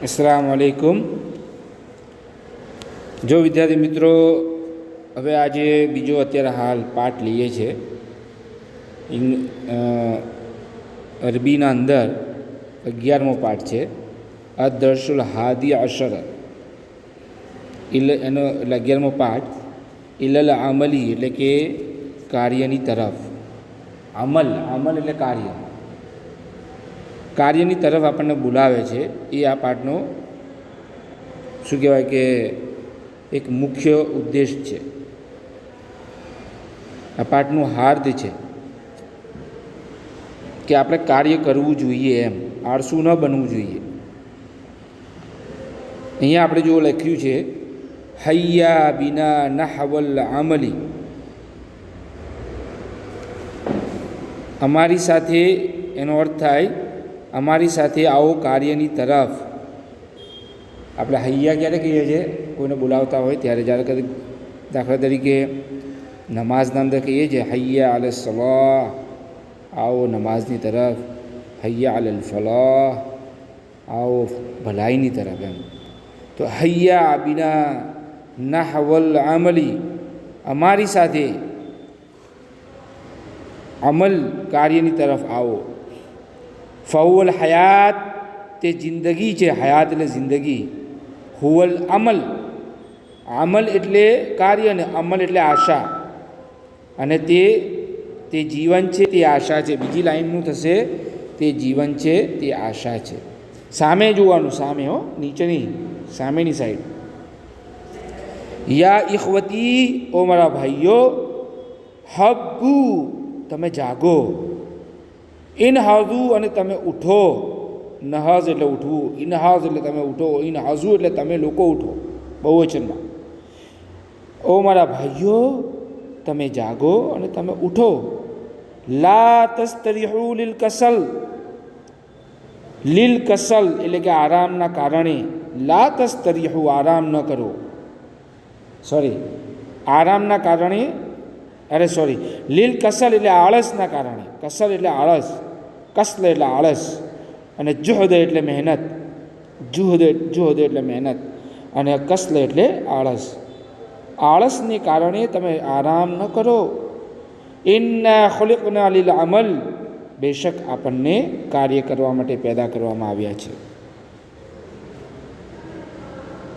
अस्सलामु अलैकुम। जो विद्यार्थी मित्रों હવે આજે બીજો અત્યારે હાલ પાઠ લઈએ છે અરબીના અંદર 11મો પાઠ છે અદર્શુલ હાદી અશર એનો 11મો પાઠ ઇલલ અમલી એટલે કે કાર્યની તરફ અમલ એટલે કાર્યની તરફ આપણને બોલાવે છે। એ આ પાઠનો શું કહેવાય કે એક મુખ્ય ઉદ્દેશ છે, આ પાઠનું હાર્દ છે કે આપણે કાર્ય કરવું જોઈએ, એમ આળસુ ન બનવું જોઈએ। અહીંયા આપણે જો લખ્યું છે હૈયા બિના નહવલ અમલી, અમારી સાથે, એનો અર્થ થાય અમારી સાથે આવો કાર્યની તરફ। આપણે હૈયા ક્યારે કહીએ છીએ? કોઈને બોલાવતા હોય ત્યારે, જ્યારે દાખલા તરીકે નમાઝના અંદર કહીએ છીએ હૈયા અલ સલાહ, આવો નમાઝની તરફ, હૈયા અલ ફલાહ, આવો ભલાઈની તરફ, એમ। તો હૈયા બિના નહવલ અમલી, અમારી સાથે અમલ કાર્યની તરફ આવો। ફહુવલ હયાત, તે જિંદગી છે, હયાત એટલે જિંદગી, હુવલ અમલ, અમલ એટલે કાર્ય ને અમલ એટલે આશા, અને તે જીવન છે, તે આશા છે। બીજી લાઈનનું થશે તે જીવન છે, તે આશા છે। સામે જોવાનું, સામે હો, નીચે નહીં, સામેની સાઈડ। યા ઇખવતી, ઓ મારા ભાઈઓ, હબ્બુ, તમે જાગો, ઇનહાઝુ, અને તમે ઉઠો। નહાઝ એટલે ઉઠવું, ઇનહાઝ એટલે તમે ઉઠો, ઇનહાઝુ એટલે તમે લોકો ઉઠો, બહુવચનમાં। ઓ મારા ભાઈઓ, તમે જાગો અને તમે ઉઠો। લા તસ્તરીહુ લિલ કસલ, લિલ કસલ એટલે કે આરામના કારણે, લા તસ્તરીહુ, આરામ ન કરો, આરામના કારણે, લિલ કસલ એટલે આળસના કારણે, કસલ એટલે આળસ, કસલ એટલે આળસ, અને જુહદ એટલે મહેનત, જુહદ એટલે મહેનત, અને કસલ એટલે આળસ, આળસને કારણે તમે આરામ ન કરો। ઇન્ના ખુલિકના લિલ અમલ, બેશક આપણને કાર્ય કરવા માટે પેદા કરવામાં આવ્યા છે।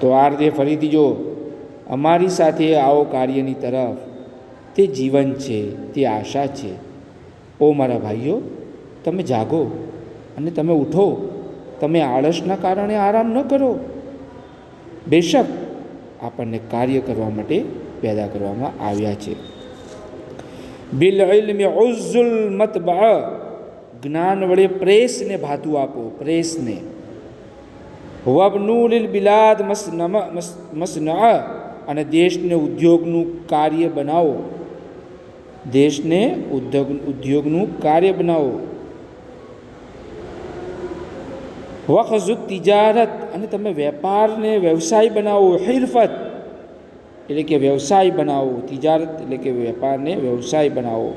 તો આ રીતે ફરીથી જો, અમારી સાથે આવો કાર્યની તરફ, તે જીવન છે, તે આશા છે। ઓ મારા ભાઈઓ, તમે જાગો અને તમે ઉઠો, તમે આળસના કારણે આરામ ન કરો, બેશક આપણને કાર્ય કરવા માટે પેદા કરવામાં આવ્યા છે। બિલ ઇલ્મિ ઉઝ્ઝુલ મતબઅ, જ્ઞાન વડે પ્રેસને ભાતું આપો, પ્રેસને। વબનુ લિલ બિલાદ મસનઅ, અને દેશને ઉદ્યોગનું કાર્ય બનાવો, દેશને ઉદ્યોગનું કાર્ય બનાવો। વખઝુ તિજારત, અને તમે વેપારને વ્યવસાય બનાવો, હિરફત એટલે કે વ્યવસાય બનાવો, તિજારત એટલે કે વેપારને વ્યવસાય બનાવો।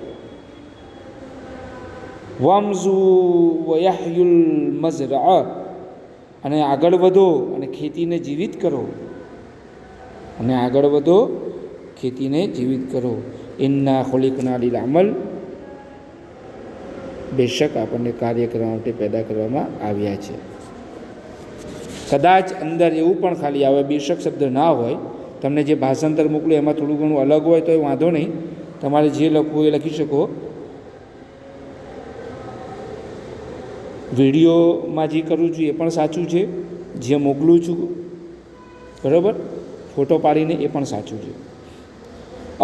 વમઝુ વયહયુલ મઝરઅ, અને આગળ વધો અને ખેતીને જીવિત કરો, અને આગળ વધો, ખેતીને જીવિત કરો। ઇન્ના ખુલિકના લિલ અમલ, બેશક આપણને કાર્ય કરવા માટે પેદા કરવામાં આવ્યા છે। કદાચ અંદર એવું પણ ખાલી આવે, બેશક શબ્દ ના હોય, તમને જે ભાષાંતર મોકલું એમાં થોડું ઘણું અલગ હોય તો એ વાંધો નહીં, તમારે જે લખવું એ લખી શકો। વિડીયોમાં જે કરું છું એ પણ સાચું છે, જે મોકલું છું બરાબર ફોટો પાડીને એ પણ સાચું છે।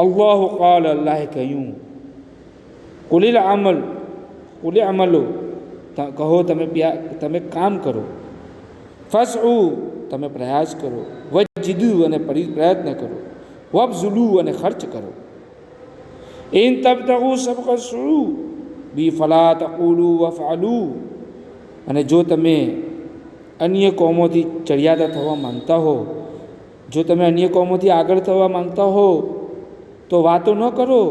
અલ્લાહુ કાલ, અલ્લાહે કહ્યું, કુલિલ અમલ, કુલ અમલો, કહો તમે કામ કરો, ફસઉ, તમે પ્રયાસ કરો, વજિદુ, અને પ્રયત્ન કરો, વબઝુલુ, અને ખર્ચ કરો। ઇન તબતગુ સબક સુ બી ફલા તકુલુ વફઅલુ, અને જો તમે અન્ય કોમોથી ચડિયાતા થવા માંગતા હો, જો તમે અન્ય કોમોથી આગળ થવા માંગતા હો તો વાતો ન કરો,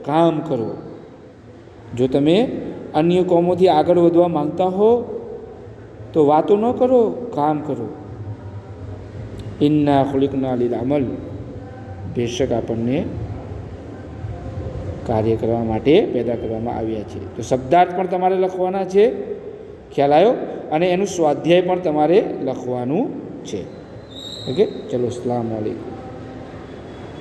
કામ કરો। જો તમે અન્ય કોમોથી આગળ વધવા માંગતા હો તો વાતો ન કરો, કામ કરો. ઇન્ના ખુલિકના લીલ અમલ, બેશક આપણને કાર્ય કરવા માટે પેદા કરવામાં આવ્યા છે. તો શબ્દાર્થ પણ તમારે લખવાના છે, ખ્યાલ આવ્યો, અને એનું સ્વાધ્યાય પણ તમારે લખવાનું છે. ઓકે, ચલો, અસ્સલામુ અલૈકુમ.